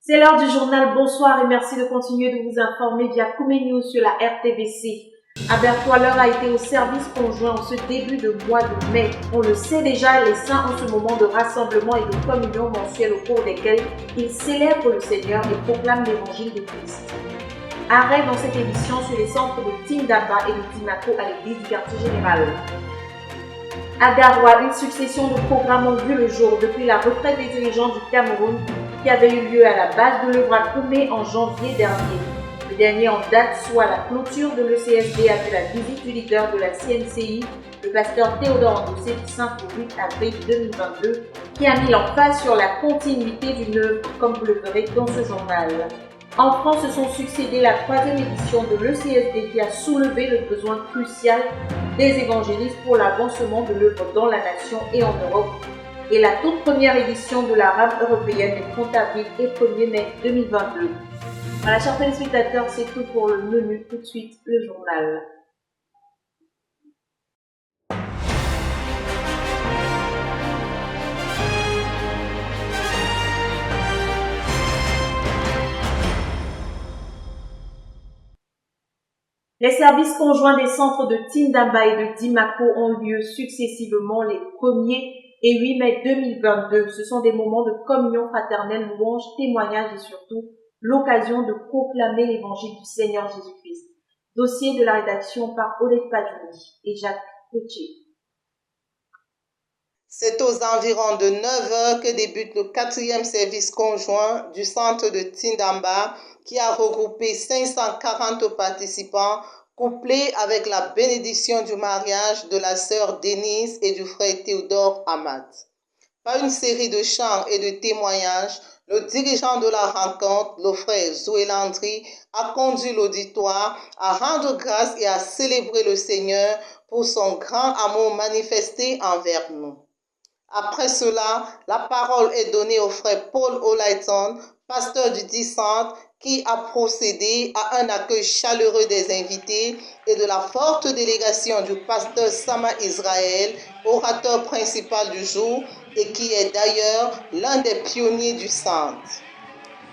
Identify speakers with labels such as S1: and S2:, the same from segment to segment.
S1: C'est l'heure du journal. Bonsoir et merci de continuer de vous informer via Koumé News sur la RTVC. Abertois l'heure a été au service conjoint en ce début de mois de mai. On le sait déjà, les saints ont ce moment de rassemblement et de communion mensuelle au cours desquels ils célèbrent le Seigneur et proclament l'évangile de Christ. Arrêt dans cette édition sur les centres de Tindamba et de Timako à l'église du quartier général. À Garoua, une succession de programmes ont vu le jour depuis la retraite des dirigeants du Cameroun qui avait eu lieu à la base de l'œuvre à Koumé en janvier dernier. Le dernier en date, soit la clôture de l'ECSD, a vu la visite du leader de la CNCI, le pasteur Théodore Ndossé du 5 au 8 avril 2022, qui a mis l'emphase sur la continuité d'une œuvre, comme vous le verrez dans ce journal. En France, se sont succédés la troisième édition de l'ECSD qui a soulevé le besoin crucial des évangélistes pour l'avancement de l'œuvre dans la nation et en Europe, et la toute première édition de la rame européenne les 30 avril et 1er mai 2022. Voilà, chers téléspectateurs, c'est tout pour le menu. Tout de suite, le journal. Les services conjoints des centres de Tindamba et de Dimako ont lieu successivement les 1er et 8 mai 2022. Ce sont des moments de communion fraternelle, louange, témoignage et surtout l'occasion de proclamer l'évangile du Seigneur Jésus-Christ. Dossier de la rédaction par Odette Padouni et Jacques Potier.
S2: C'est aux environs de 9 heures que débute le 4e service conjoint du centre de Tindamba qui a regroupé 540 participants couplés avec la bénédiction du mariage de la sœur Denise et du frère Théodore Amat. Par une série de chants et de témoignages, le dirigeant de la rencontre, le frère Zoé Landry, a conduit l'auditoire à rendre grâce et à célébrer le Seigneur pour son grand amour manifesté envers nous. Après cela, la parole est donnée au frère Paul Olaiton, pasteur du dit centre, qui a procédé à un accueil chaleureux des invités et de la forte délégation du pasteur Sama Israël, orateur principal du jour et qui est d'ailleurs l'un des pionniers du centre.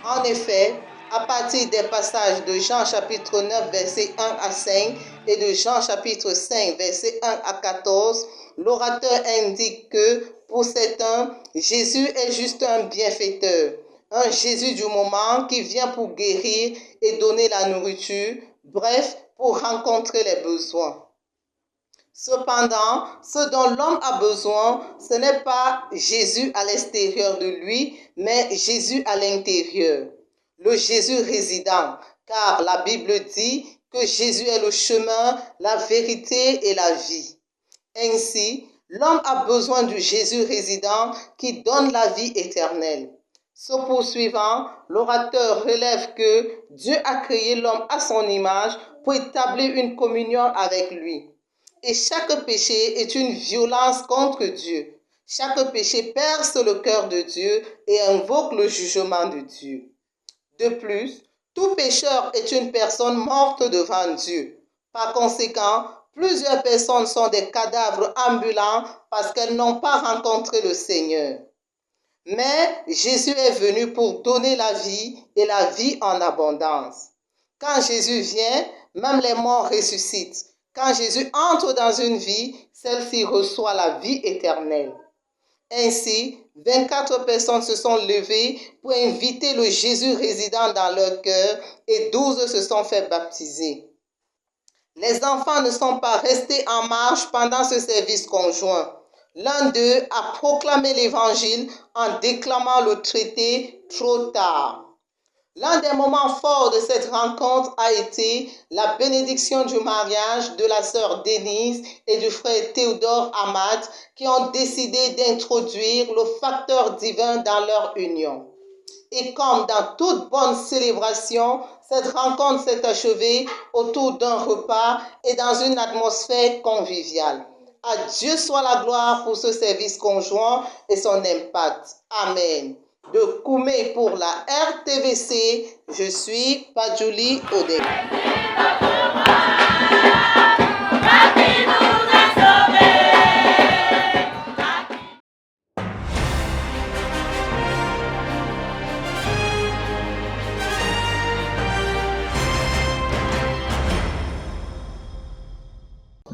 S2: En effet, à partir des passages de Jean chapitre 9, versets 1 à 5 et de Jean chapitre 5, versets 1 à 14, l'orateur indique que, pour certains, Jésus est juste un bienfaiteur, un Jésus du moment qui vient pour guérir et donner la nourriture, bref, pour rencontrer les besoins. Cependant, ce dont l'homme a besoin, ce n'est pas Jésus à l'extérieur de lui, mais Jésus à l'intérieur. Le Jésus résident, car la Bible dit que Jésus est le chemin, la vérité et la vie. Ainsi, l'homme a besoin du Jésus résident qui donne la vie éternelle. Ce poursuivant, l'orateur relève que Dieu a créé l'homme à son image pour établir une communion avec lui. Et chaque péché est une violence contre Dieu. Chaque péché perce le cœur de Dieu et invoque le jugement de Dieu. De plus, tout pécheur est une personne morte devant Dieu. Par conséquent, plusieurs personnes sont des cadavres ambulants parce qu'elles n'ont pas rencontré le Seigneur. Mais Jésus est venu pour donner la vie et la vie en abondance. Quand Jésus vient, même les morts ressuscitent. Quand Jésus entre dans une vie, celle-ci reçoit la vie éternelle. Ainsi, 24 personnes se sont levées pour inviter le Jésus résident dans leur cœur et 12 se sont fait baptiser. Les enfants ne sont pas restés en marche pendant ce service conjoint. L'un d'eux a proclamé l'évangile en déclamant le traité trop tard. L'un des moments forts de cette rencontre a été la bénédiction du mariage de la sœur Denise et du frère Théodore Amat qui ont décidé d'introduire le facteur divin dans leur union. Et comme dans toute bonne célébration, cette rencontre s'est achevée autour d'un repas et dans une atmosphère conviviale. À Dieu soit la gloire pour ce service conjoint et son impact. Amen. De Koumé pour la RTVC, je suis Padjouli Odette.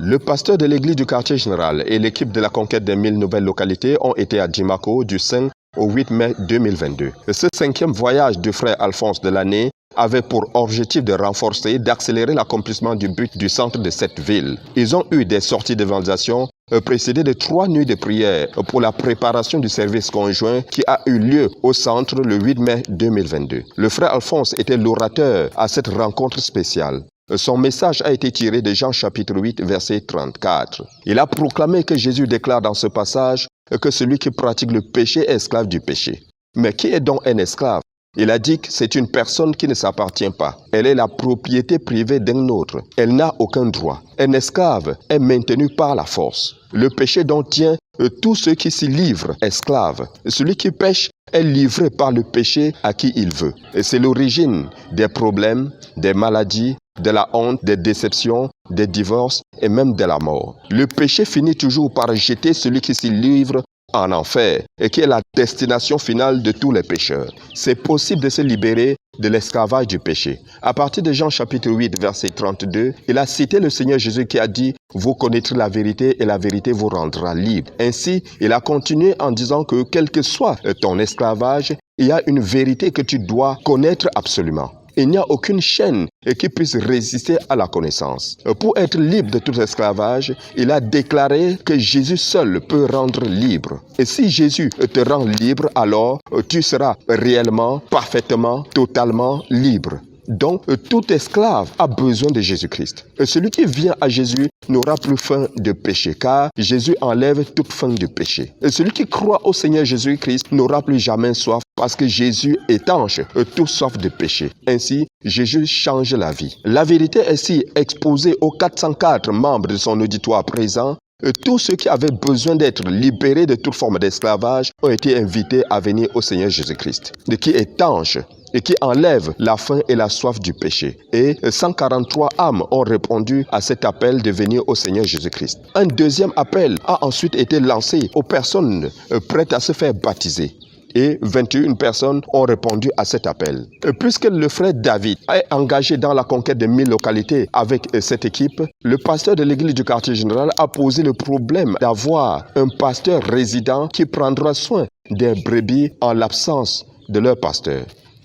S3: Le pasteur de l'église du quartier général et l'équipe de la conquête des 1000 nouvelles localités ont été à Djimako du 5 au 8 mai 2022. Ce 5e voyage du frère Alphonse de l'année avait pour objectif de renforcer, d'accélérer l'accomplissement du but du centre de cette ville. Ils ont eu des sorties d'évangélisation précédées de 3 nuits de prière pour la préparation du service conjoint qui a eu lieu au centre le 8 mai 2022. Le frère Alphonse était l'orateur à cette rencontre spéciale. Son message a été tiré de Jean chapitre 8, verset 34. Il a proclamé que Jésus déclare dans ce passage que celui qui pratique le péché est esclave du péché. Mais qui est donc un esclave? Il a dit que c'est une personne qui ne s'appartient pas. Elle est la propriété privée d'un autre. Elle n'a aucun droit. Un esclave est maintenu par la force. Le péché dont tient tous ceux qui s'y livrent esclaves. Celui qui pêche est livré par le péché à qui il veut. Et c'est l'origine des problèmes, des maladies, de la honte, des déceptions, des divorces et même de la mort. Le péché finit toujours par jeter celui qui s'y livre en enfer et qui est la destination finale de tous les pécheurs. C'est possible de se libérer de l'esclavage du péché. À partir de Jean chapitre 8, verset 32, il a cité le Seigneur Jésus qui a dit « Vous connaîtrez la vérité et la vérité vous rendra libre ». Ainsi, il a continué en disant que quel que soit ton esclavage, il y a une vérité que tu dois connaître absolument. Il n'y a aucune chaîne qui puisse résister à la connaissance. Pour être libre de tout esclavage, il a déclaré que Jésus seul peut rendre libre. Et si Jésus te rend libre, alors tu seras réellement, parfaitement, totalement libre. Donc, tout esclave a besoin de Jésus-Christ. Celui qui vient à Jésus n'aura plus faim de péché, car Jésus enlève toute faim de péché. Et celui qui croit au Seigneur Jésus-Christ n'aura plus jamais soif, parce que Jésus étanche tout soif de péché. Ainsi, Jésus change la vie. La vérité est ainsi exposée aux 404 membres de son auditoire présent. Tous ceux qui avaient besoin d'être libérés de toute forme d'esclavage ont été invités à venir au Seigneur Jésus-Christ, qui étanche et qui enlève la faim et la soif du péché. Et 143 âmes ont répondu à cet appel de venir au Seigneur Jésus-Christ. Un deuxième appel a ensuite été lancé aux personnes prêtes à se faire baptiser. Et 21 personnes ont répondu à cet appel. Puisque le frère David est engagé dans la conquête de 1000 localités avec cette équipe, le pasteur de l'église du quartier général a posé le problème d'avoir un pasteur résident qui prendra soin des brebis en l'absence de leur pasteur.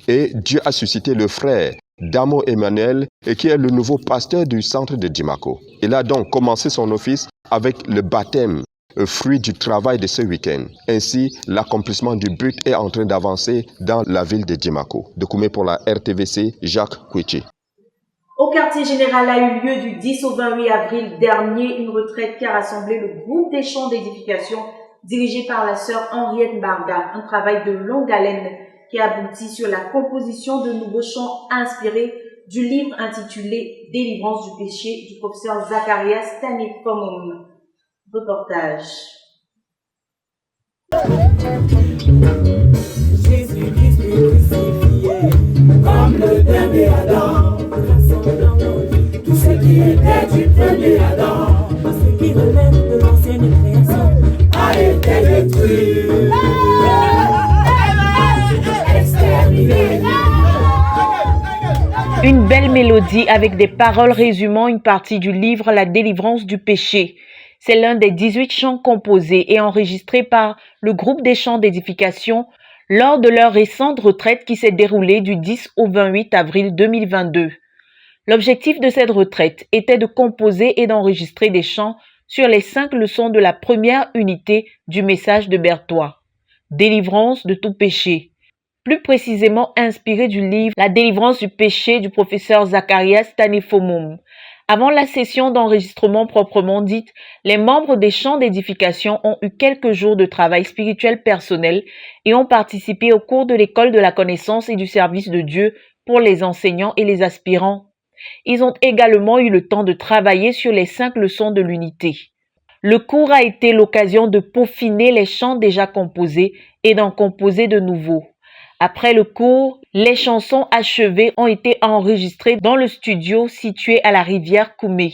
S3: Et Dieu a suscité le frère Damo Emmanuel, qui est le nouveau pasteur du centre de Djimako. Il a donc commencé son office avec le baptême, fruit du travail de ce week-end. Ainsi, l'accomplissement du but est en train d'avancer dans la ville de Djimako. De Koumé pour la RTVC, Jacques Kouichi.
S1: Au quartier général a eu lieu du 10 au 28 avril dernier une retraite qui a rassemblé le groupe des champs d'édification dirigé par la sœur Henriette Barga. Un travail de longue haleine qui aboutit sur la composition de nouveaux chants inspirés du livre intitulé « Délivrance du péché » du professeur Zacharias Stanifomum. Reportage.
S4: Jésus-Christ crucifié, comme le dernier Adam, rassemblant nos vies, tout ce qui était du premier Adam, ce qui relève de l'ancienne création, a été détruit.
S5: Une belle mélodie avec des paroles résumant une partie du livre La délivrance du péché. C'est l'un des 18 chants composés et enregistrés par le groupe des chants d'édification lors de leur récente retraite qui s'est déroulée du 10 au 28 avril 2022. L'objectif de cette retraite était de composer et d'enregistrer des chants sur les 5 leçons de la première unité du message de Berthois. Délivrance de tout péché. Plus précisément inspiré du livre La délivrance du péché du professeur Zacharias Stanifomum. Avant la session d'enregistrement proprement dite, les membres des champs d'édification ont eu quelques jours de travail spirituel personnel et ont participé au cours de l'école de la connaissance et du service de Dieu pour les enseignants et les aspirants. Ils ont également eu le temps de travailler sur les 5 leçons de l'unité. Le cours a été l'occasion de peaufiner les chants déjà composés et d'en composer de nouveaux. Après le cours, les chansons achevées ont été enregistrées dans le studio situé à la rivière Koumé.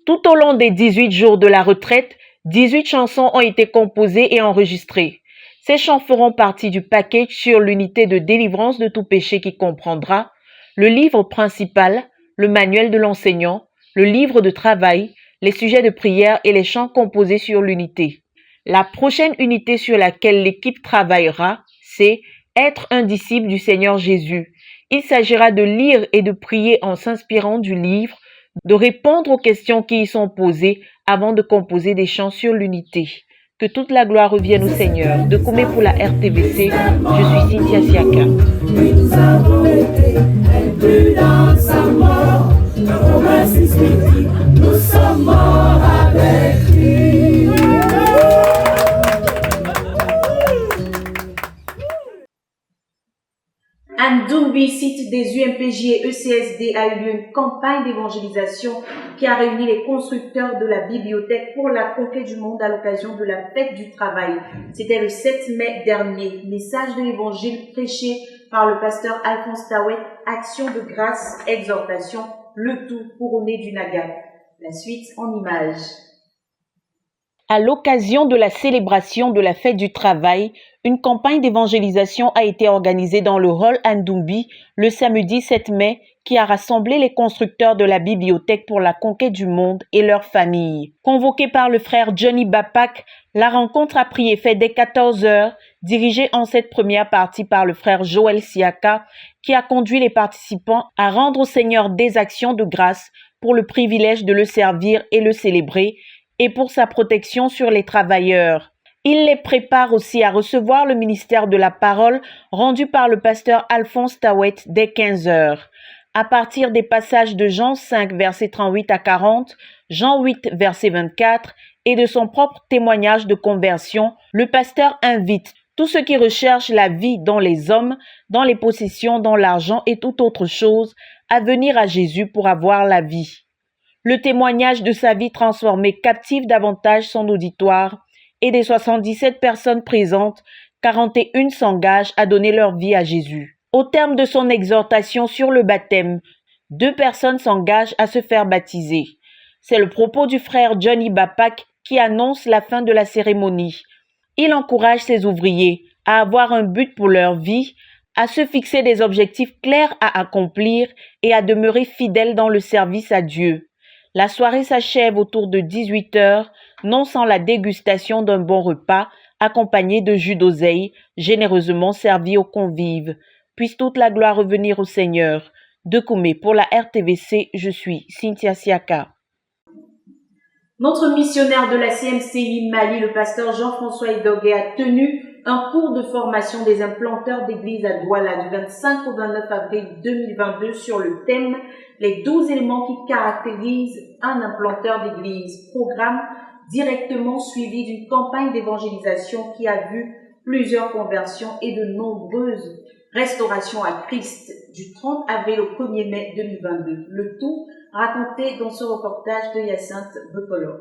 S5: Tout au long des 18 jours de la retraite, 18 chansons ont été composées et enregistrées. Ces chants feront partie du package sur l'unité de délivrance de tout péché qui comprendra le livre principal, le manuel de l'enseignant, le livre de travail, les sujets de prière et les chants composés sur l'unité. La prochaine unité sur laquelle l'équipe travaillera, c'est être un disciple du Seigneur Jésus. Il s'agira de lire et de prier en s'inspirant du livre, de répondre aux questions qui y sont posées avant de composer des chants sur l'unité. Que toute la gloire revienne au Seigneur. De Koumé pour la RTVC, je suis Cynthia Siaka.
S4: Oui, nous avons été inclus dans sa mort. Dans Romains 6 dit, nous sommes morts avec lui.
S1: À Ndumbi, site des UMPJ et ECSD, a eu lieu une campagne d'évangélisation qui a réuni les constructeurs de la bibliothèque pour la conquête du monde à l'occasion de la fête du travail. C'était le 7 mai dernier. Message de l'évangile prêché par le pasteur Alphonse Tawet, action de grâce, exhortation, le tout couronné d'une agape. La suite en images.
S5: À l'occasion de la célébration de la fête du travail, une campagne d'évangélisation a été organisée dans le hall Ndumbi le samedi 7 mai qui a rassemblé les constructeurs de la bibliothèque pour la conquête du monde et leurs familles. Convoquée par le frère Johnny Bapak, la rencontre a pris effet dès 14 heures, dirigée en cette première partie par le frère Joël Siaka, qui a conduit les participants à rendre au Seigneur des actions de grâce pour le privilège de le servir et le célébrer, et pour sa protection sur les travailleurs. Il les prépare aussi à recevoir le ministère de la parole rendu par le pasteur Alphonse Tawet dès 15 heures. À partir des passages de Jean 5, versets 38 à 40, Jean 8, verset 24, et de son propre témoignage de conversion, le pasteur invite tous ceux qui recherchent la vie dans les hommes, dans les possessions, dans l'argent et toute autre chose, à venir à Jésus pour avoir la vie. Le témoignage de sa vie transformée captive davantage son auditoire et des 77 personnes présentes, 41 s'engagent à donner leur vie à Jésus. Au terme de son exhortation sur le baptême, 2 personnes s'engagent à se faire baptiser. C'est le propos du frère Johnny Bapak qui annonce la fin de la cérémonie. Il encourage ses ouvriers à avoir un but pour leur vie, à se fixer des objectifs clairs à accomplir et à demeurer fidèles dans le service à Dieu. La soirée s'achève autour de 18 heures, non sans la dégustation d'un bon repas, accompagné de jus d'oseille, généreusement servi aux convives. Puisse toute la gloire revenir au Seigneur. De Koumé pour la RTVC, je suis Cynthia Siaka.
S1: Notre missionnaire de la CMCI Mali, le pasteur Jean-François Idogué, a tenu un cours de formation des implanteurs d'église à Douala du 25 au 29 avril 2022 sur le thème « Les 12 éléments qui caractérisent un implanteur d'église », programme directement suivi d'une campagne d'évangélisation qui a vu plusieurs conversions et de nombreuses restaurations à Christ du 30 avril au 1er mai 2022. Le tout raconté dans ce reportage de Hyacinthe Bekolo.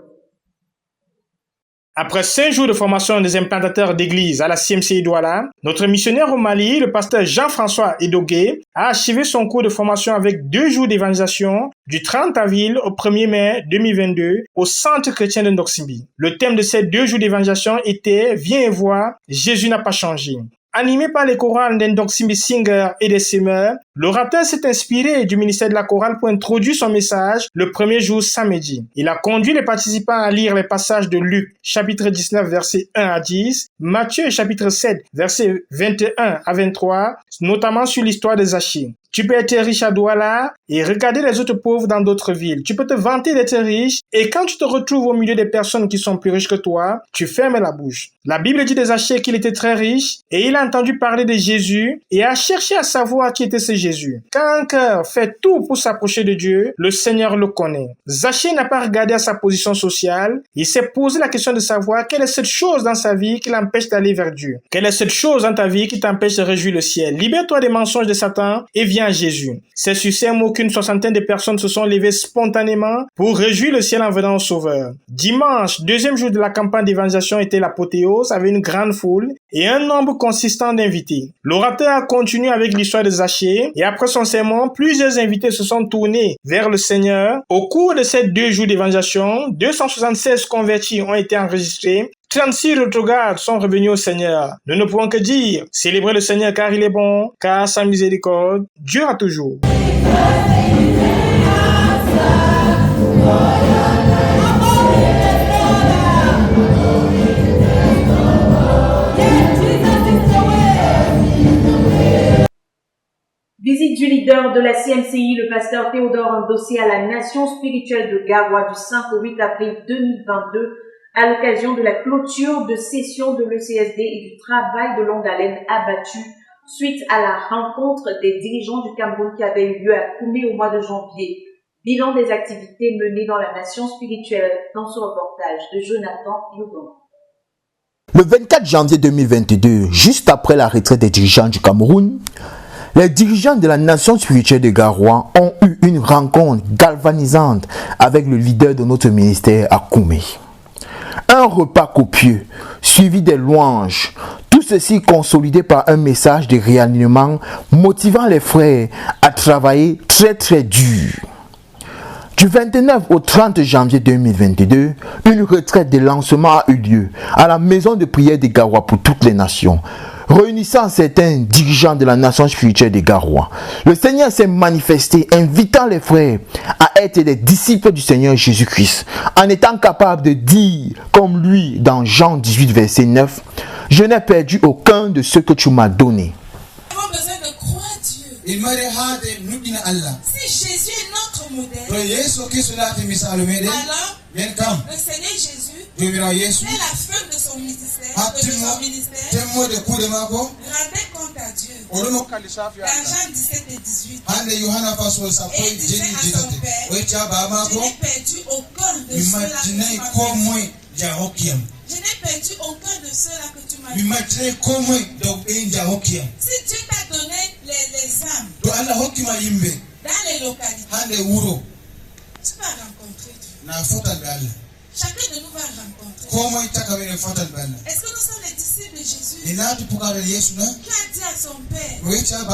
S6: Après 5 jours de formation des implantateurs d'église à la CMCI Douala, notre missionnaire au Mali, le pasteur Jean-François Idogué, a achevé son cours de formation avec 2 jours d'évangélisation du 30 avril au 1er mai 2022 au centre chrétien de Ndoksimbi. Le thème de ces 2 jours d'évangélisation était « Viens et vois, Jésus n'a pas changé ». Animé par les chorales d'Ndoksimbi Singer et des Semeurs, l'orateur s'est inspiré du ministère de la chorale pour introduire son message le premier jour samedi. Il a conduit les participants à lire les passages de Luc, chapitre 19, versets 1 à 10, Matthieu, chapitre 7, versets 21 à 23, notamment sur l'histoire de Zachée. Tu peux être riche à Douala et regarder les autres pauvres dans d'autres villes. Tu peux te vanter d'être riche et quand tu te retrouves au milieu des personnes qui sont plus riches que toi, tu fermes la bouche. La Bible dit de Zachée qu'il était très riche et il a entendu parler de Jésus et a cherché à savoir qui était ce Jésus. Quand un cœur fait tout pour s'approcher de Dieu, le Seigneur le connaît. Zachée n'a pas regardé à sa position sociale. Il s'est posé la question de savoir quelle est cette chose dans sa vie qui l'empêche d'aller vers Dieu. Quelle est cette chose dans ta vie qui t'empêche de réjouir le ciel. Libère-toi des mensonges de Satan et viens à Jésus. C'est sur ces mots qu'une soixantaine de personnes se sont levées spontanément pour réjouir le ciel en venant au Sauveur. Dimanche, 2e jour de la campagne d'évangélisation, était l'apothéose avec une grande foule et un nombre consistant d'invités. L'orateur a continué avec l'histoire de Zachée et après son sermon, plusieurs invités se sont tournés vers le Seigneur. Au cours de ces 2 jours d'évangélisation, 276 convertis ont été enregistrés. 36 regards sont revenus au Seigneur. Nous ne pouvons que dire, célébrer le Seigneur car il est bon, car sa miséricorde dure à toujours.
S1: Visite du leader de la CMCI, le pasteur Théodore Ndossé, à la Nation spirituelle de Garoua du 5 au 8 avril 2022 à l'occasion de la clôture de session de l'ECSD et du travail de longue haleine abattu suite à la rencontre des dirigeants du Cameroun qui avait eu lieu à Koumé au mois de janvier. Bilan des activités menées dans la Nation spirituelle dans ce reportage de Jonathan Yogan.
S7: Le 24 janvier 2022, juste après la retraite des dirigeants du Cameroun, les dirigeants de la Nation spirituelle de Garoua ont eu une rencontre galvanisante avec le leader de notre ministère à Koumé. Un repas copieux, suivi des louanges, tout ceci consolidé par un message de réalignement motivant les frères à travailler très dur. Du 29 au 30 janvier 2022, une retraite de lancement a eu lieu à la maison de prière de Garoua pour toutes les nations, réunissant certains dirigeants de la nation spirituelle de Garoua. Le Seigneur s'est manifesté, invitant les frères à être des disciples du Seigneur Jésus-Christ, en étant capables de dire, comme lui dans Jean 18, verset 9, « Je n'ai perdu aucun de ceux que tu m'as donnés. »
S8: Nous avons besoin de croire Dieu. Si Jésus est notre modèle, alors le Seigneur Jésus est la fin de son ministère, rendait compte à Dieu. Dans Jean 17 et 18, et il disait à son père, je n'ai perdu aucun de ceux-là que tu m'as donné. Je n'ai perdu aucun de ceux-là que tu m'as donné. Si Dieu t'a donné les âmes dans les localités, tu vas rencontrer Dieu. Chacun de nous va rencontrer. Est-ce que nous sommes les disciples de Jésus qui a dit à son père, je n'ai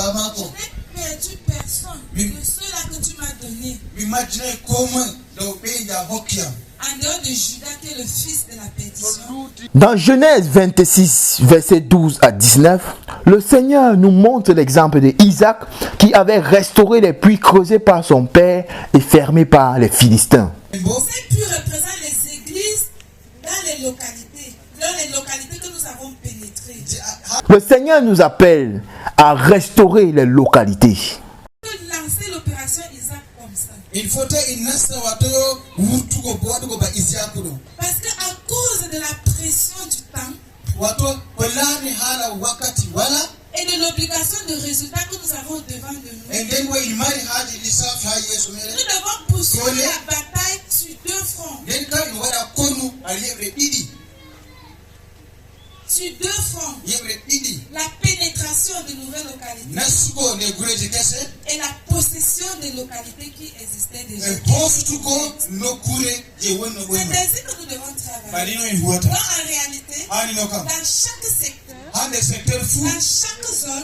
S8: perdu personne de ceux-là que tu m'as donné. En dehors de Judas qui est le fils de la perdition.
S7: Dans Genèse 26, versets 12 à 19, le Seigneur nous montre l'exemple d'Isaac qui avait restauré les puits creusés par son père et fermés par les Philistins.
S8: Ces puits représentent les églises dans les localités que nous avons pénétrées.
S7: Le Seigneur nous appelle à restaurer les localités.
S8: Lancer l'opération Isaac comme ça. Parce qu'à cause de la pression du temps et de l'obligation de résultats que nous avons devant de nous, nous devons poursuivre la bataille sur deux fronts. Sur deux fronts. La pénétration de nouvelles localités et la possession des localités qui existaient déjà. C'est ainsi que nous devons travailler. Donc en réalité, dans chaque secteur, dans chaque zone,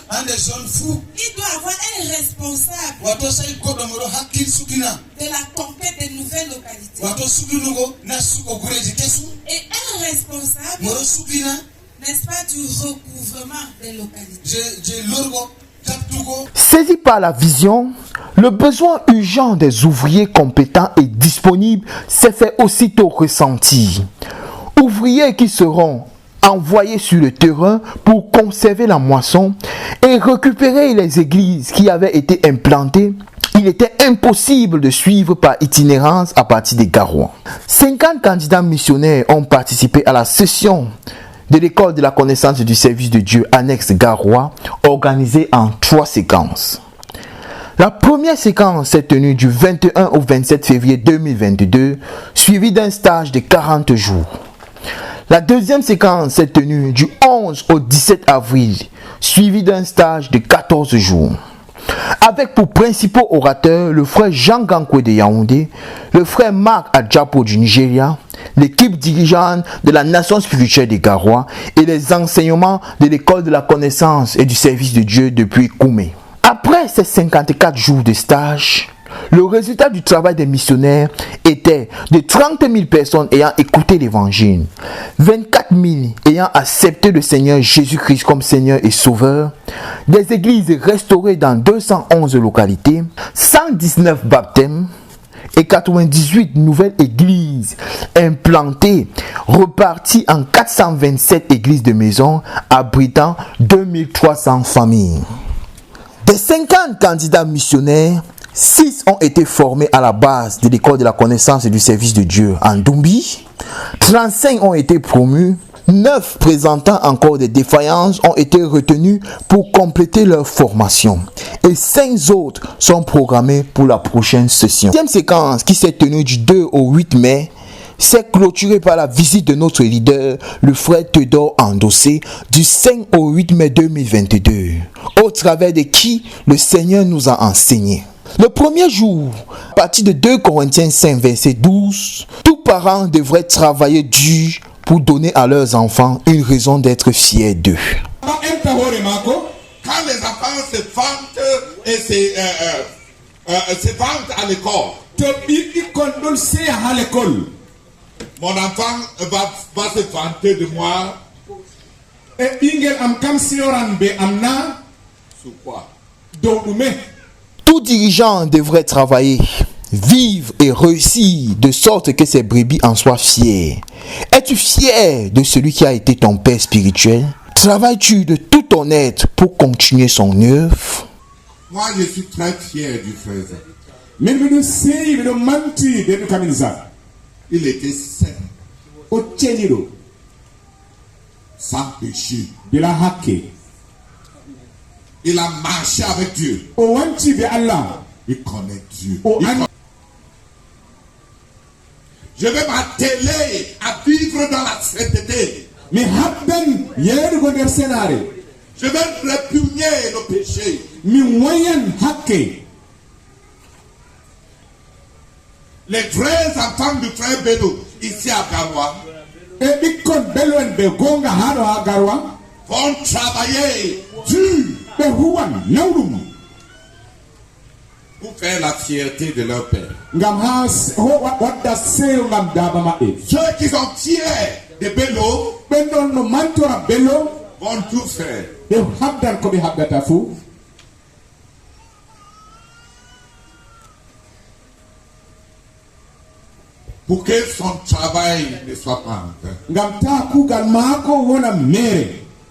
S8: il doit avoir un responsable de la conquête des nouvelles localités. Et un responsable, n'est-ce pas, du recouvrement des localités.
S7: Saisi par la vision, le besoin urgent des ouvriers compétents et disponibles s'est fait aussitôt ressentir. Ouvriers qui seront envoyés sur le terrain pour conserver la moisson et récupérer les églises qui avaient été implantées. Il était impossible de suivre par itinérance à partir des Garoua. 50 candidats missionnaires ont participé à la session de l'école de la connaissance du service de Dieu annexe Garoua, organisée en 3 séquences. La première séquence s'est tenue du 21 au 27 février 2022, suivie d'un stage de 40 jours. La deuxième séquence s'est tenue du 11 au 17 avril, suivie d'un stage de 14 jours. Avec pour principaux orateurs le frère Jean Gankwe de Yaoundé, le frère Marc Adjapo du Nigeria, l'équipe dirigeante de la nation spirituelle des Garoua et les enseignements de l'école de la connaissance et du service de Dieu depuis Koumé. Après ces 54 jours de stage, le résultat du travail des missionnaires était de 30 000 personnes ayant écouté l'évangile, 24 000 ayant accepté le Seigneur Jésus-Christ comme Seigneur et Sauveur, des églises restaurées dans 211 localités, 119 baptêmes et 98 nouvelles églises implantées, reparties en 427 églises de maison abritant 2300 familles. Des 50 candidats missionnaires, 6 ont été formés à la base de l'école de la connaissance et du service de Dieu en Dumbi. 35 ont été promus. 9 présentant encore des défaillances ont été retenus pour compléter leur formation. Et 5 autres sont programmés pour la prochaine session. La deuxième séquence qui s'est tenue du 2 au 8 mai s'est clôturée par la visite de notre leader, le frère Théodore Endossé, du 5 au 8 mai 2022, au travers de qui le Seigneur nous a enseigné. Le premier jour, à partir de 2 Corinthiens 5, verset 12, tous parents devraient travailler dur pour donner à leurs enfants une raison d'être fiers d'eux.
S8: Quand les enfants se vantent et se vantent à l'école, mon enfant va se vanter de moi. Sur quoi?
S7: Tout dirigeant devrait travailler, vivre et réussir de sorte que ses brebis en soient fiers. Es-tu fier de celui qui a été ton père spirituel? Travailles-tu de tout ton être pour continuer son œuvre?
S8: Moi, je suis très fier du frère. Il était saint, sans péché. Il a marché avec Dieu. Il connaît Dieu. Je vais m'atteler à vivre dans la sainteté. Je vais répugner le péché. Les vrais enfants du frère Bello, ici à Garoua, vont travailler dur pour faire la fierté de leur père. Ceux qui sont fiers de Bello vont tout faire pour que son travail ne soit pas en vain.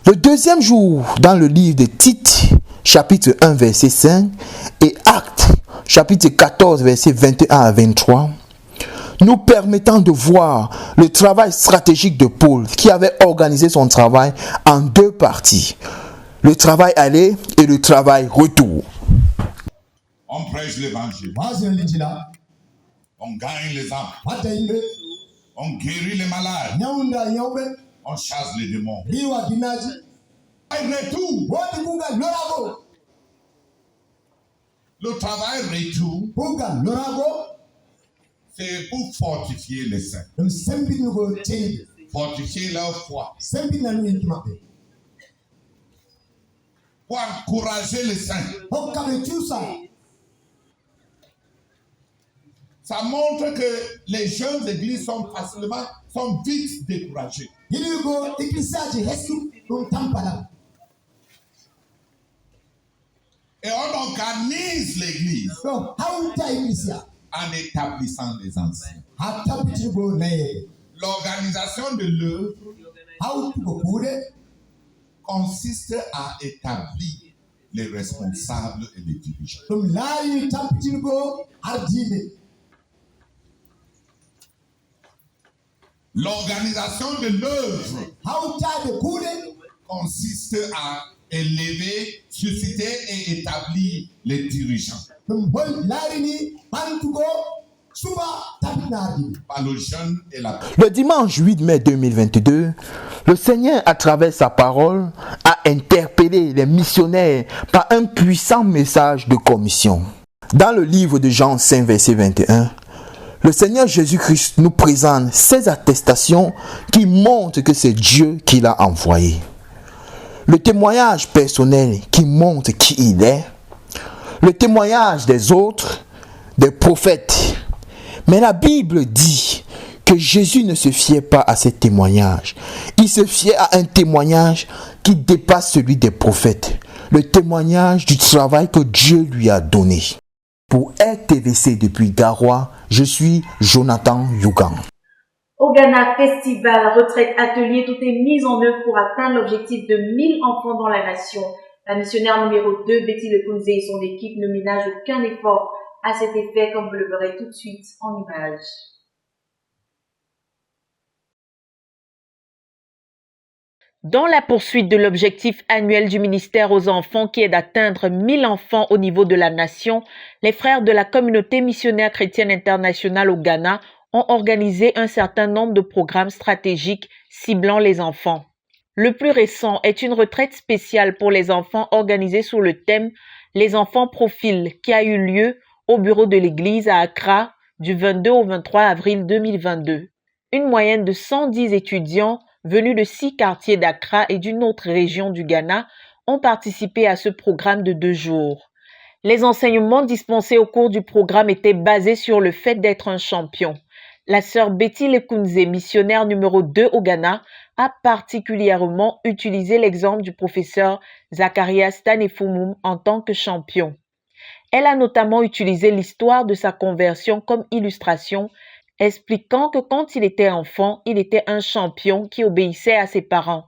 S7: Le deuxième jour, dans le livre de Tite, chapitre 1, verset 5, et Actes, chapitre 14, verset 21 à 23, nous permettant de voir le travail stratégique de Paul, qui avait organisé son travail en 2 parties. Le travail aller et le travail retour.
S8: On prêche l'évangile. On gagne les âmes. On guérit les malades. On chasse les démons. Le travail retour, c'est pour fortifier les saints. Fortifier leur foi. Pour encourager les saints. Ça montre que les jeunes églises sont vite découragées. Et on organise l'église en établissant les anciens. L'organisation de l'œuvre consiste à établir les responsables et les dirigeants. L'organisation de l'œuvre consiste à élever, susciter et établir les dirigeants. Par le jeûne et la prière.
S7: Le dimanche 8 mai 2022, le Seigneur, à travers sa parole, a interpellé les missionnaires par un puissant message de commission. Dans le livre de Jean 5, verset 21, le Seigneur Jésus-Christ nous présente 16 attestations qui montrent que c'est Dieu qui l'a envoyé. Le témoignage personnel qui montre qui il est. Le témoignage des autres, des prophètes. Mais la Bible dit que Jésus ne se fiait pas à ces témoignages. Il se fiait à un témoignage qui dépasse celui des prophètes. Le témoignage du travail que Dieu lui a donné. Pour RTVC depuis Garoua, je suis Jonathan Yugan.
S1: Au Ghana, festival, retraite, atelier, tout est mis en œuvre pour atteindre l'objectif de 1000 enfants dans la nation. La missionnaire numéro 2, Betty Lekunze et son équipe ne ménagent aucun effort à cet effet, comme vous le verrez tout de suite en images.
S5: Dans la poursuite de l'objectif annuel du ministère aux enfants qui est d'atteindre 1000 enfants au niveau de la nation, les frères de la communauté missionnaire chrétienne internationale au Ghana ont organisé un certain nombre de programmes stratégiques ciblant les enfants. Le plus récent est une retraite spéciale pour les enfants organisée sous le thème « Les enfants profils » qui a eu lieu au bureau de l'église à Accra du 22 au 23 avril 2022. Une moyenne de 110 étudiants venus de 6 quartiers d'Accra et d'une autre région du Ghana ont participé à ce programme de 2 jours. Les enseignements dispensés au cours du programme étaient basés sur le fait d'être un champion. La sœur Betty Lekunze, missionnaire numéro 2 au Ghana, a particulièrement utilisé l'exemple du professeur Zacharias Tanefumum en tant que champion. Elle a notamment utilisé l'histoire de sa conversion comme illustration, expliquant que quand il était enfant, il était un champion qui obéissait à ses parents.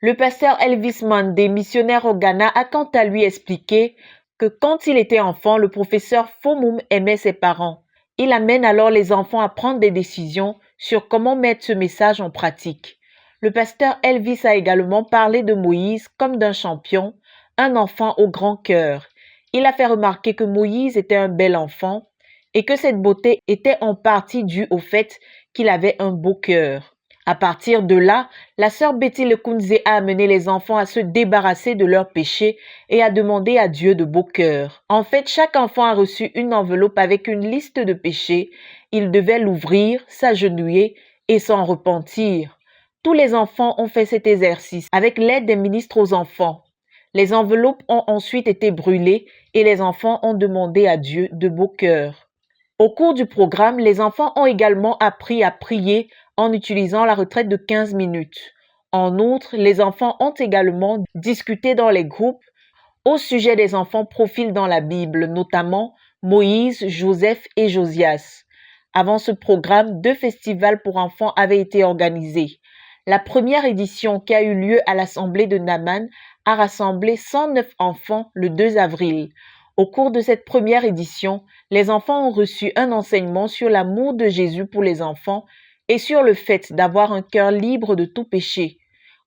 S5: Le pasteur Elvis Mandé, missionnaire au Ghana, a quant à lui expliqué que quand il était enfant, le professeur Fomum aimait ses parents. Il amène alors les enfants à prendre des décisions sur comment mettre ce message en pratique. Le pasteur Elvis a également parlé de Moïse comme d'un champion, un enfant au grand cœur. Il a fait remarquer que Moïse était un bel enfant et que cette beauté était en partie due au fait qu'il avait un beau cœur. À partir de là, la sœur Betty Lekunze a amené les enfants à se débarrasser de leurs péchés et à demander à Dieu de beau cœur. En fait, chaque enfant a reçu une enveloppe avec une liste de péchés. Il devait l'ouvrir, s'agenouiller et s'en repentir. Tous les enfants ont fait cet exercice avec l'aide des ministres aux enfants. Les enveloppes ont ensuite été brûlées et les enfants ont demandé à Dieu de beau cœur. Au cours du programme, les enfants ont également appris à prier en utilisant la retraite de 15 minutes. En outre, les enfants ont également discuté dans les groupes au sujet des enfants profils dans la Bible, notamment Moïse, Joseph et Josias. Avant ce programme, 2 festivals pour enfants avaient été organisés. La première édition, qui a eu lieu à l'Assemblée de Naman, a rassemblé 109 enfants le 2 avril. Au cours de cette première édition, les enfants ont reçu un enseignement sur l'amour de Jésus pour les enfants et sur le fait d'avoir un cœur libre de tout péché.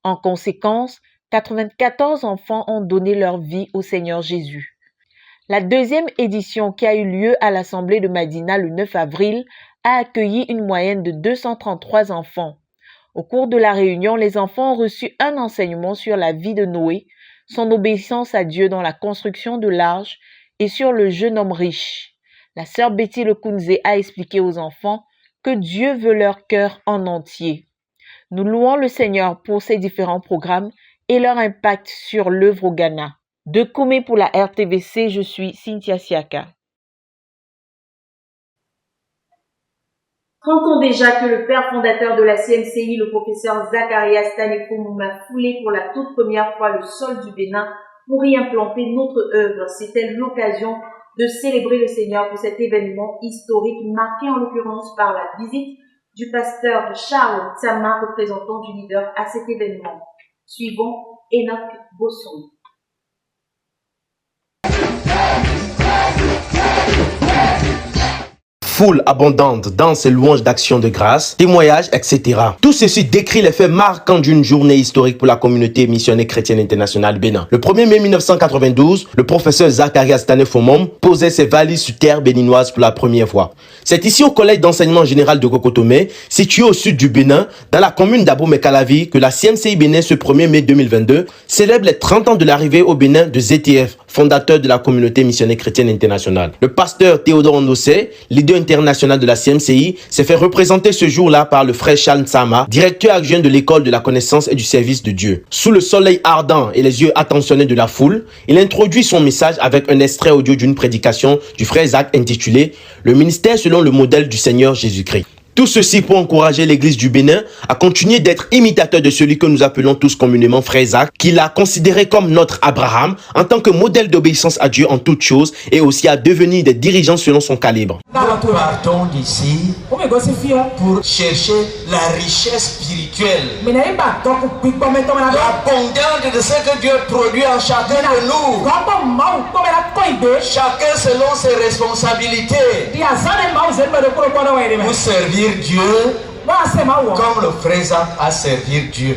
S5: En conséquence, 94 enfants ont donné leur vie au Seigneur Jésus. La deuxième édition, qui a eu lieu à l'Assemblée de Madina le 9 avril, a accueilli une moyenne de 233 enfants. Au cours de la réunion, les enfants ont reçu un enseignement sur la vie de Noé, son obéissance à Dieu dans la construction de l'arche et sur le jeune homme riche. La sœur Betty Lekunze a expliqué aux enfants que Dieu veut leur cœur en entier. Nous louons le Seigneur pour ces différents programmes et leur impact sur l'œuvre au Ghana. De Koumé pour la RTVC, je suis Cynthia Siaka.
S1: 30 ans déjà que le père fondateur de la CMCI, le professeur Zacharias Tanefumum, a foulé pour la toute première fois le sol du Bénin pour y implanter notre œuvre. C'était l'occasion de célébrer le Seigneur pour cet événement historique marqué en l'occurrence par la visite du pasteur Charles Tsama, représentant du leader à cet événement. Suivons Enoch Bosson.
S9: Foule abondante, danse et louanges d'action de grâce, témoignages, etc. Tout ceci décrit les faits marquants d'une journée historique pour la communauté missionnaire chrétienne internationale Bénin. Le 1er mai 1992, le professeur Zacharias Tanefumum posait ses valises sur terre béninoise pour la première fois. C'est ici au collège d'enseignement général de Kokotomé, situé au sud du Bénin, dans la commune d'Abomey-Calavi, que la CMCI Bénin ce 1er mai 2022 célèbre les 30 ans de l'arrivée au Bénin de ZTF, fondateur de la communauté missionnaire chrétienne internationale. Le pasteur Théodore Ondossé, leader international de la CMCI, s'est fait représenter ce jour-là par le frère Charles Tsama, directeur adjoint de l'école de la connaissance et du service de Dieu. Sous le soleil ardent et les yeux attentionnés de la foule, il introduit son message avec un extrait audio d'une prédication du frère Zach intitulé « Le ministère selon le modèle du Seigneur Jésus-Christ ». Tout ceci pour encourager l'église du Bénin à continuer d'être imitateur de celui que nous appelons tous communément Frère Isaac, qu'il a considéré comme notre Abraham en tant que modèle d'obéissance à Dieu en toutes choses et aussi à devenir des dirigeants selon son calibre.
S10: Nous partons d'ici pour chercher la richesse spirituelle, l'abondance de ce que Dieu produit en chacun de nous, chacun selon ses responsabilités, pour servir Dieu comme le frère Isaac a servi Dieu.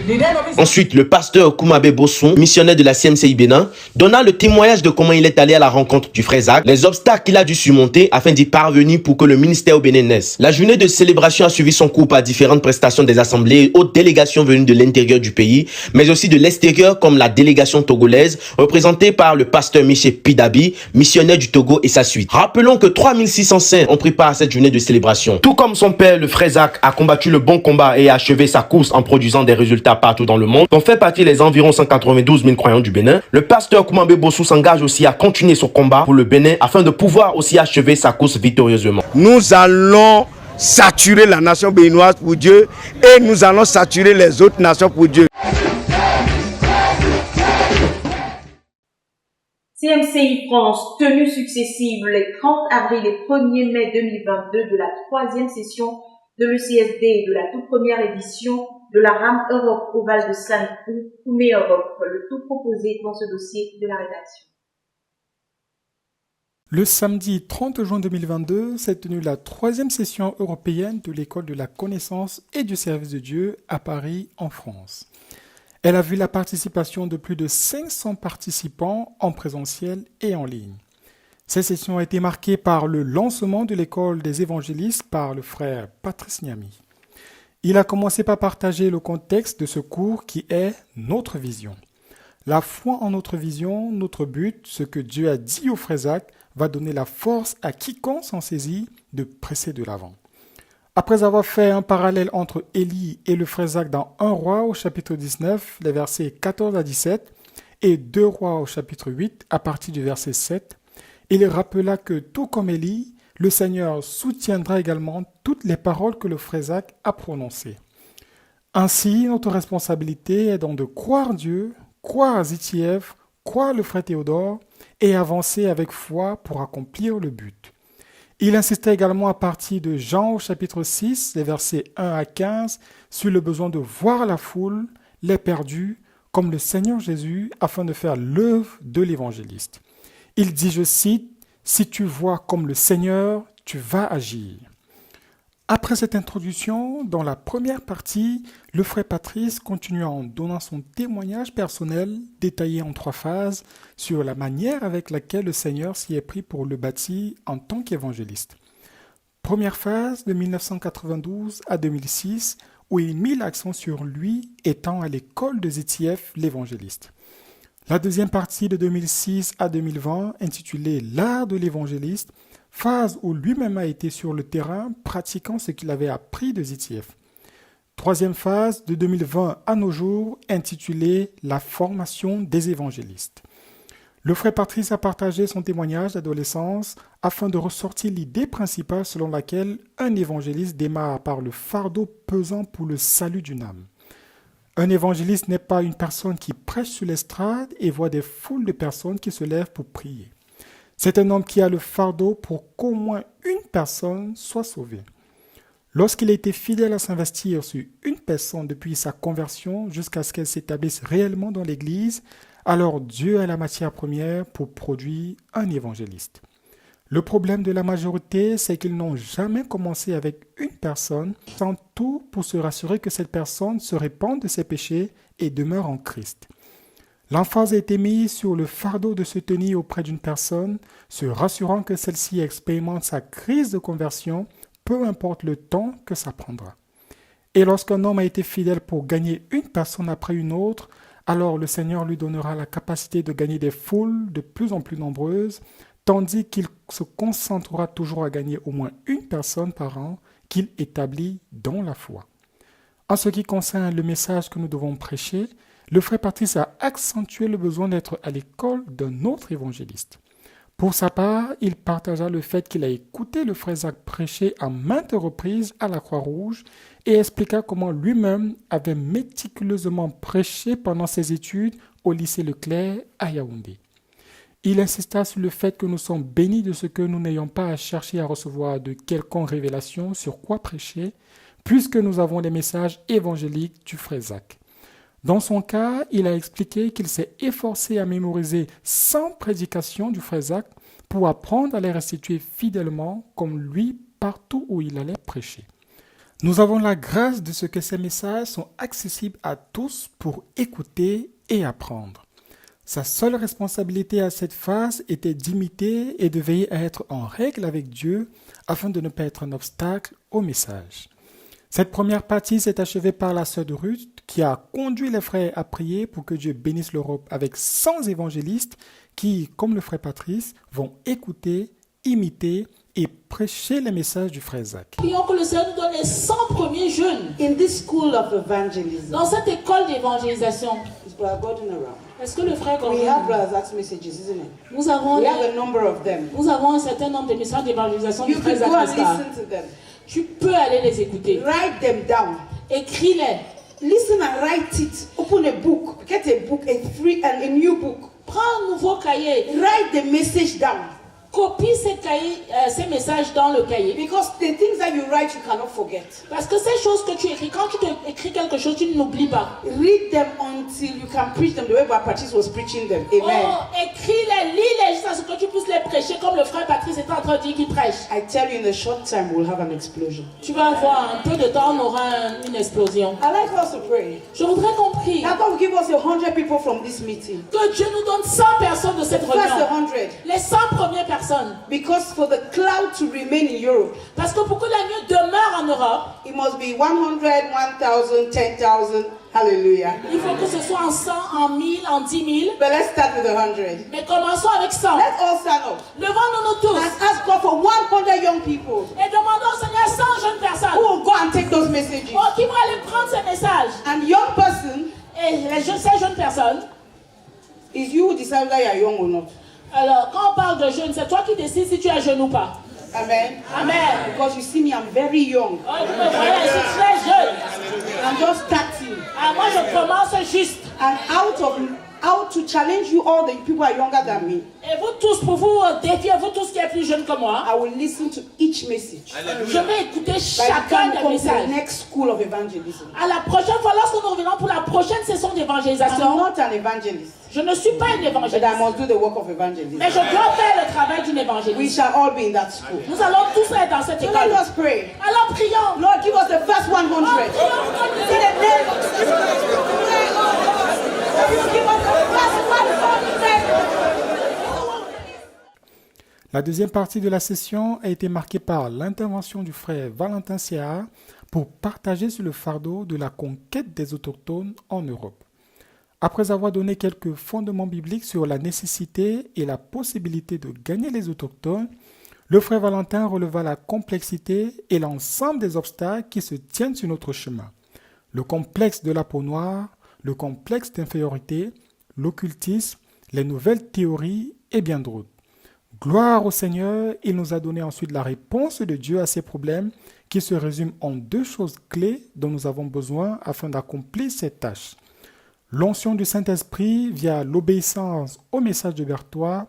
S9: Ensuite, le pasteur Koumabe Bosson, missionnaire de la CMCI Bénin, donna le témoignage de comment il est allé à la rencontre du frère Isaac, les obstacles qu'il a dû surmonter afin d'y parvenir pour que le ministère au Bénin naisse. La journée de célébration a suivi son cours par différentes prestations des assemblées et autres délégations venues de l'intérieur du pays, mais aussi de l'extérieur comme la délégation togolaise, représentée par le pasteur Michel Pidabi, missionnaire du Togo et sa suite. Rappelons que 3600 saints ont pris part à cette journée de célébration. Tout comme son père, le frère Isaac, a combattu le bon combat et a achevé sa course en produisant des résultats partout dans le monde, dont fait partie les environ 192 000 croyants du Bénin, le pasteur Koumabe Bossou s'engage aussi à continuer son combat pour le Bénin afin de pouvoir aussi achever sa course victorieusement.
S11: Nous allons saturer la nation béninoise pour Dieu et nous allons saturer les autres nations pour Dieu.
S1: CMCI France, tenues successives les 30 avril et 1er mai 2022 de la 3e session de l'ECSD et de la toute première édition de la RAM Europe au Val de Seine ou Koumé Europe, le tout proposé dans ce dossier de la rédaction.
S12: Le samedi 30 juin 2022 s'est tenue la 3e session européenne de l'École de la connaissance et du service de Dieu à Paris, en France. Elle a vu la participation de plus de 500 participants en présentiel et en ligne. Cette session a été marquée par le lancement de l'école des évangélistes par le frère Patrice Niami. Il a commencé par partager le contexte de ce cours qui est notre vision. La foi en notre vision, notre but, ce que Dieu a dit au frère Isaac, va donner la force à quiconque s'en saisit de presser de l'avant. Après avoir fait un parallèle entre Élie et le frère Isaac dans 1 Roi au chapitre 19, les versets 14 à 17, et 2 Rois au chapitre 8 à partir du verset 7, il rappela que tout comme Élie, le Seigneur soutiendra également toutes les paroles que le frère Isaac a prononcées. Ainsi, notre responsabilité est donc de croire Dieu, croire Zitiev, croire le frère Théodore et avancer avec foi pour accomplir le but. Il insistait également à partir de Jean au chapitre 6, les versets 1 à 15, sur le besoin de voir la foule, les perdus, comme le Seigneur Jésus, afin de faire l'œuvre de l'évangéliste. Il dit, je cite, « Si tu vois comme le Seigneur, tu vas agir. » Après cette introduction, dans la première partie, le frère Patrice continue en donnant son témoignage personnel détaillé en 3 phases sur la manière avec laquelle le Seigneur s'y est pris pour le bâtir en tant qu'évangéliste. Première phase de 1992 à 2006 où il mit l'accent sur lui étant à l'école de Zitiev l'évangéliste. La deuxième partie de 2006 à 2020 intitulée L'art de l'évangéliste, phase où lui-même a été sur le terrain pratiquant ce qu'il avait appris de Zitiev. Troisième phase de 2020 à nos jours intitulée La formation des évangélistes. Le frère Patrice a partagé son témoignage d'adolescence afin de ressortir l'idée principale selon laquelle un évangéliste démarre par le fardeau pesant pour le salut d'une âme. Un évangéliste n'est pas une personne qui prêche sur l'estrade et voit des foules de personnes qui se lèvent pour prier. C'est un homme qui a le fardeau pour qu'au moins une personne soit sauvée. Lorsqu'il a été fidèle à s'investir sur une personne depuis sa conversion jusqu'à ce qu'elle s'établisse réellement dans l'Église, alors Dieu a la matière première pour produire un évangéliste. Le problème de la majorité, c'est qu'ils n'ont jamais commencé avec une personne, sans tout pour se rassurer que cette personne se répand de ses péchés et demeure en Christ. L'emphase a été mise sur le fardeau de se tenir auprès d'une personne, se rassurant que celle-ci expérimente sa crise de conversion, peu importe le temps que ça prendra. Et lorsqu'un homme a été fidèle pour gagner une personne après une autre, alors le Seigneur lui donnera la capacité de gagner des foules de plus en plus nombreuses, tandis qu'il se concentrera toujours à gagner au moins une personne par an qu'il établit dans la foi. En ce qui concerne le message que nous devons prêcher, le frère Patrice a accentué le besoin d'être à l'école d'un autre évangéliste. Pour sa part, il partagea le fait qu'il a écouté le frère Zach prêcher à maintes reprises à la Croix-Rouge et expliqua comment lui-même avait méticuleusement prêché pendant ses études au lycée Leclerc à Yaoundé. Il insista sur le fait que nous sommes bénis de ce que nous n'ayons pas à chercher à recevoir de quelconque révélation sur quoi prêcher, puisque nous avons les messages évangéliques du frère Zach. Dans son cas, il a expliqué qu'il s'est efforcé à mémoriser 100 prédications du frère Zach pour apprendre à les restituer fidèlement comme lui partout où il allait prêcher. Nous avons la grâce de ce que ces messages sont accessibles à tous pour écouter et apprendre. Sa seule responsabilité à cette phase était d'imiter et de veiller à être en règle avec Dieu afin de ne pas être un obstacle au message. Cette première partie s'est achevée par la sœur de Ruth qui a conduit les frères à prier pour que Dieu bénisse l'Europe avec 100 évangélistes qui, comme le frère Patrice, vont écouter, imiter et prêcher les messages du frère Zach.
S13: Prions que le Seigneur nous donne les 100 premiers jeunes
S14: in this school of evangelism.
S13: dans cette école d'évangélisation.
S14: Is Brother Gordon around?
S13: Est-ce que le frère
S14: We
S13: Gordon...
S14: have Brother Zach's messages, isn't it?
S13: Nous avons
S14: We have a number of them.
S13: un certain nombre de messages d'évangélisation du
S14: You
S13: frère
S14: can go and
S13: Zach.
S14: listen to them.
S13: Tu peux aller les écouter.
S14: Write them down.
S13: Écris-les.
S14: Listen and write it. Open a book. Get a book, a new book.
S13: Prends un nouveau cahier.
S14: Write the message down.
S13: Copie ces messages dans le cahier.
S14: Because the things that you write, you cannot forget.
S13: Parce que ces choses que tu écris, quand tu écris quelque chose, tu n'oublies pas.
S14: Read them until you can preach them the way Brother Patrice was preaching them. Amen.
S13: Oh, écris-les, lis-les jusqu'à ce que tu puisses les prêcher comme le frère Patrice est en train de dire qu'il prêche.
S14: I tell you, in a short time, we'll have an explosion.
S13: Tu vas voir, un peu de temps, on aura une explosion.
S14: I like us to pray.
S13: Je voudrais qu'on prie.
S14: That God will give us 100 people from this meeting.
S13: Que Dieu nous donne 100 personnes de cette réunion.
S14: First 100.
S13: Les 100 premières personnes.
S14: Because for the cloud to remain in Europe,
S13: parce que pour que la nuée demeure en Europe,
S14: it must be 100, 1000, 10,000. Hallelujah.
S13: Il faut que ce soit en 100, en 1000, en 10 000.
S14: But let's start with 100.
S13: Mais commençons avec 100.
S14: Let's all stand up.
S13: Levons-nous tous.
S14: And ask God for 100 young people.
S13: Et demandons au Seigneur 100 jeunes personnes.
S14: Who will go and take those messages.
S13: Qui vont aller prendre ces messages.
S14: And young person.
S13: Et ces jeunes personnes.
S14: Is you who decide whether you are young or not.
S13: Alors, quand on parle de jeune, c'est toi qui décides si tu es jeune ou pas.
S14: Amen.
S13: Amen.
S14: Because you see me, I'm very young.
S13: Oh, vous me voyez, je suis très jeune.
S14: I'm just starting.
S13: Ah, moi, je commence juste.
S14: And out to challenge you, all the people are younger than me.
S13: Et vous tous, pour vous défier, vous tous qui êtes plus jeunes que moi,
S14: I will listen to each message.
S13: Je vais écouter chacun des messages.
S14: Next school of evangelism.
S13: À la prochaine fois, lorsque nous revenons pour la prochaine session d'évangélisation,
S14: I'm not an evangelist.
S13: Je ne suis pas une évangéliste.
S14: But I must do the work of evangelism.
S13: Mais je dois faire le travail d'une évangéliste.
S14: We shall all be in that school.
S13: Nous allons tous être dans cette école.
S14: Let us pray.
S13: Alors prions.
S14: Lord, give us the first 100. In the name of Jesus. Give us the first 100.
S12: La deuxième partie de la session a été marquée par l'intervention du frère Valentin Siaha pour partager sur le fardeau de la conquête des autochtones en Europe. Après avoir donné quelques fondements bibliques sur la nécessité et la possibilité de gagner les autochtones, le frère Valentin releva la complexité et l'ensemble des obstacles qui se tiennent sur notre chemin. Le complexe de la peau noire, le complexe d'infériorité, l'occultisme, les nouvelles théories et bien d'autres. Gloire au Seigneur, il nous a donné ensuite la réponse de Dieu à ces problèmes qui se résument en deux choses clés dont nous avons besoin afin d'accomplir cette tâche. L'onction du Saint-Esprit via l'obéissance au message de Berthois,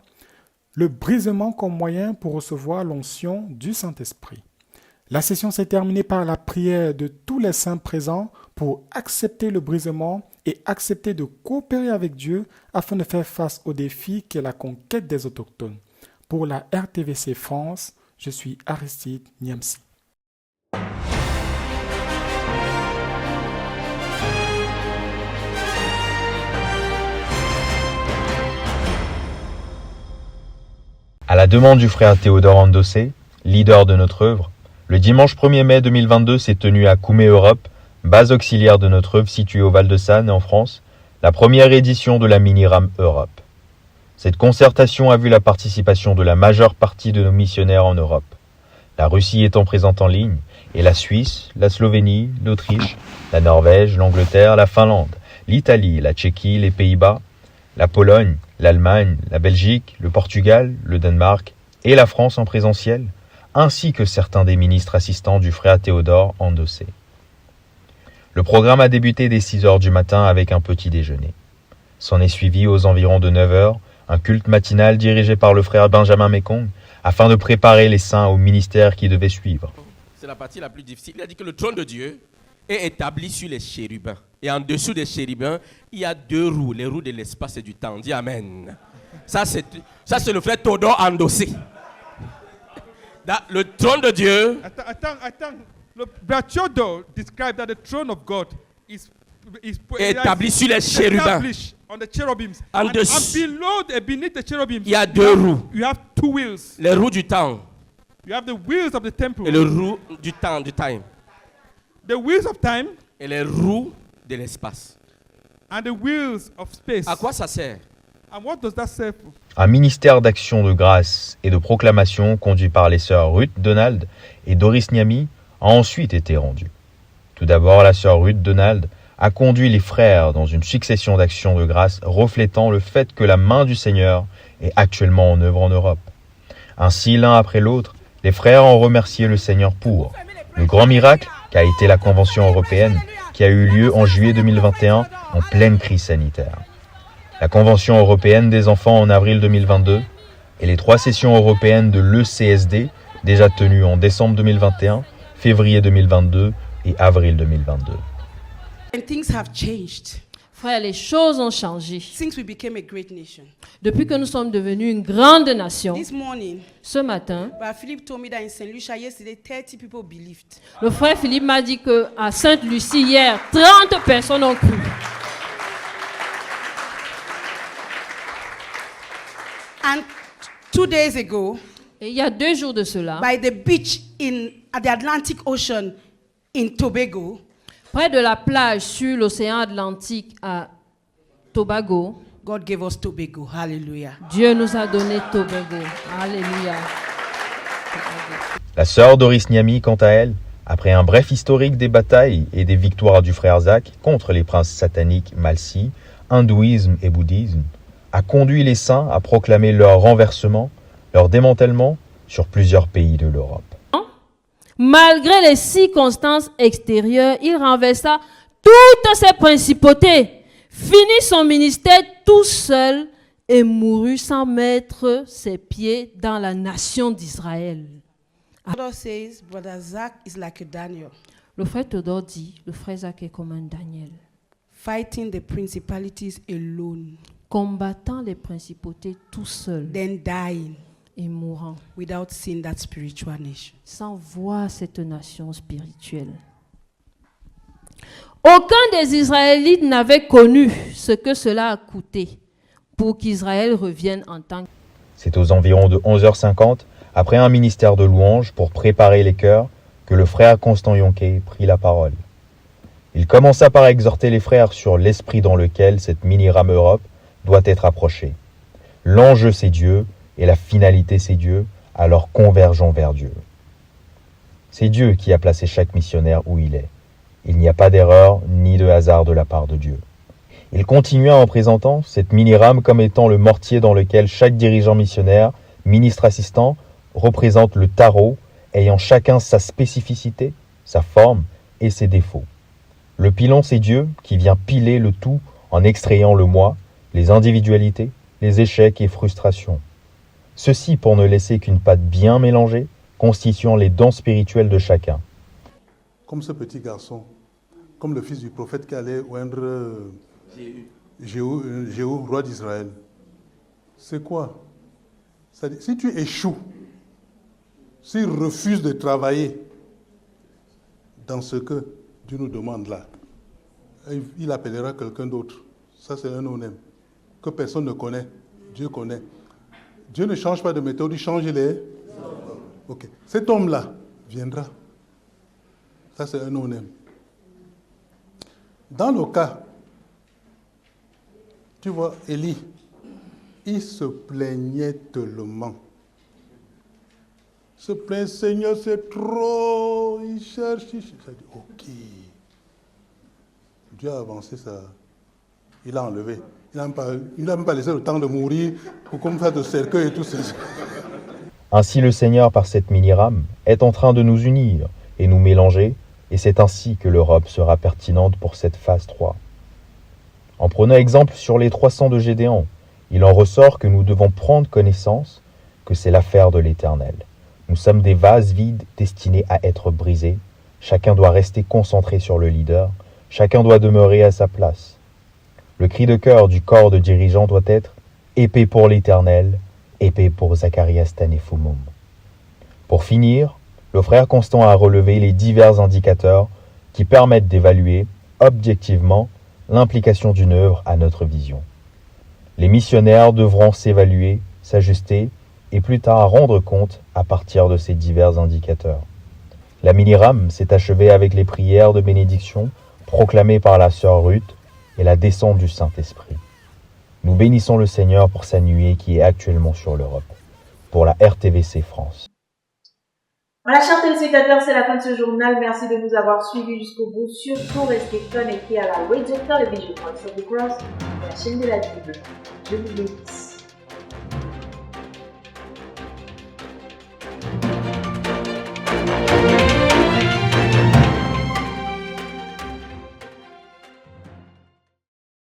S12: le brisement comme moyen pour recevoir l'onction du Saint-Esprit. La session s'est terminée par la prière de tous les saints présents pour accepter le brisement et accepter de coopérer avec Dieu afin de faire face au défi qu'est la conquête des autochtones. Pour la RTVC France, je suis Aristide Niamsi.
S15: À la demande du frère Théodore Andossé, leader de notre œuvre, le dimanche 1er mai 2022 s'est tenu à Koumé Europe, base auxiliaire de notre œuvre située au Val-de-Sanne en France, la première édition de la Mini-RAM Europe. Cette concertation a vu la participation de la majeure partie de nos missionnaires en Europe, la Russie étant présente en ligne, et la Suisse, la Slovénie, l'Autriche, la Norvège, l'Angleterre, la Finlande, l'Italie, la Tchéquie, les Pays-Bas, La Pologne, l'Allemagne, la Belgique, le Portugal, le Danemark et la France en présentiel, ainsi que certains des ministres assistants du frère Théodore endossés. Le programme a débuté dès 6 h du matin avec un petit déjeuner. S'en est suivi aux environs de 9 h un culte matinal dirigé par le frère Benjamin Mekong afin de préparer les saints au ministère qui devait suivre.
S16: C'est la partie la plus difficile. Il a dit que le trône de Dieu est établi sur les chérubins. Et en dessous des chérubins, il y a 2 roues, les roues de l'espace et du temps. Dis Amen. Ça, c'est le frère Théodore endossé. Le trône de Dieu.
S17: Attends. But Theodore described that the throne of God is
S16: établi sur les chérubins.
S17: On the cherubims.
S16: And
S17: beneath the cherubims,
S16: il y a 2 roues.
S17: You have 2 wheels.
S16: Les roues du temps.
S17: You have the wheels of the temple.
S16: Et les roues du temps, du time.
S17: The wheels of time.
S16: Et les roues de l'espace.
S17: And the wheels of space.
S16: À quoi ça sert?
S17: And what does that serve for?
S15: Un ministère d'action de grâce et de proclamation conduit par les sœurs Ruth Donald et Doris Niami a ensuite été rendu. Tout d'abord, la sœur Ruth Donald a conduit les frères dans une succession d'actions de grâce reflétant le fait que la main du Seigneur est actuellement en œuvre en Europe. Ainsi, l'un après l'autre, les frères ont remercié le Seigneur pour le grand miracle qu'a été la Convention européenne qui a eu lieu en juillet 2021 en pleine crise sanitaire, la Convention européenne des enfants en avril 2022 et les 3 sessions européennes de l'ECSD déjà tenues en décembre 2021, février 2022 et avril 2022.
S14: And things have changed.
S18: Frère, les choses ont changé.
S14: Since we became a great nation.
S18: Depuis que nous sommes devenus une grande nation.
S14: This morning,
S18: ce matin,
S14: Philippe told me that in St. Lucia yesterday 30 people believed.
S18: Le frère Philippe m'a dit que à Sainte-Lucie hier, 30 personnes ont cru.
S14: And 2 days ago,
S18: et il y a 2 jours de cela,
S14: by the beach at the Atlantic Ocean in Tobago,
S18: près de la plage sur l'océan Atlantique à Tobago,
S14: God gave us Tobago. Hallelujah.
S18: Dieu nous a donné Tobago. Alléluia.
S15: La sœur Doris Niami, quant à elle, après un bref historique des batailles et des victoires du frère Zach contre les princes sataniques Malsi, hindouisme et bouddhisme, a conduit les saints à proclamer leur renversement, leur démantèlement sur plusieurs pays de l'Europe.
S18: Malgré les circonstances extérieures, il renversa toutes ses principautés, finit son ministère tout seul et mourut sans mettre ses pieds dans la nation d'Israël.
S14: Says, Brother Zach is like a Daniel.
S18: Le frère Théodore dit, le frère Zach est comme un Daniel.
S14: Fighting the principalities alone.
S18: Combattant les principautés tout seul.
S14: Then dying.
S18: Et mourant.
S14: Without seeing that spiritual nation.
S18: Sans voir cette nation spirituelle. Aucun des Israélites n'avait connu ce que cela a coûté pour qu'Israël revienne en tant que...
S15: C'est aux environs de 11h50, après un ministère de louanges pour préparer les cœurs, que le frère Constant Yonké prit la parole. Il commença par exhorter les frères sur l'esprit dans lequel cette mini-rame Europe doit être approchée. L'enjeu, c'est Dieu, et la finalité, c'est Dieu, alors convergeons vers Dieu. C'est Dieu qui a placé chaque missionnaire où il est. Il n'y a pas d'erreur ni de hasard de la part de Dieu. Il continua en présentant cette mini-rame comme étant le mortier dans lequel chaque dirigeant missionnaire, ministre assistant, représente le tarot, ayant chacun sa spécificité, sa forme et ses défauts. Le pilon, c'est Dieu qui vient piler le tout en extrayant le moi, les individualités, les échecs et frustrations. Ceci pour ne laisser qu'une pâte bien mélangée, constituant les dons spirituels de chacun.
S19: Comme ce petit garçon, comme le fils du prophète qui allait oindre Jéhu, roi d'Israël. C'est quoi? C'est-à-dire, si tu échoues, s'il refuse de travailler dans ce que Dieu nous demande là, il appellera quelqu'un d'autre. Ça, c'est un no-name que personne ne connaît. Dieu connaît. Dieu ne change pas de méthode, il change les... Ok. Cet homme-là viendra. Ça, c'est un no-name. Dans le cas, tu vois, Élie, il se plaignait tellement. Il se plaint, Seigneur, c'est trop. Il cherche. Il dit, ok. Dieu a avancé ça. Il a enlevé. Il n'a même pas laissé le temps de mourir pour qu'on fasse de cercueil et tout ça.
S15: Ainsi le Seigneur, par cette mini-rame, est en train de nous unir et nous mélanger, et c'est ainsi que l'Europe sera pertinente pour cette phase 3. En prenant exemple sur les 300 de Gédéon, il en ressort que nous devons prendre connaissance que c'est l'affaire de l'Éternel. Nous sommes des vases vides destinés à être brisés. Chacun doit rester concentré sur le leader. Chacun doit demeurer à sa place. Le cri de cœur du corps de dirigeants doit être « Épée pour l'Éternel, épée pour Zacharias Tanefumum ». Pour finir, le frère Constant a relevé les divers indicateurs qui permettent d'évaluer objectivement l'implication d'une œuvre à notre vision. Les missionnaires devront s'évaluer, s'ajuster et plus tard rendre compte à partir de ces divers indicateurs. La mini-rame s'est achevée avec les prières de bénédiction proclamées par la sœur Ruth et la descente du Saint-Esprit. Nous bénissons le Seigneur pour sa nuée qui est actuellement sur l'Europe. Pour la RTVC France.
S1: Voilà, chers téléspectateurs, c'est la fin de ce journal. Merci de nous avoir suivis jusqu'au bout. Surtout, restez connectés à la Radio Television Voice of the Cross, la chaîne de la Bible. Je vous bénisse.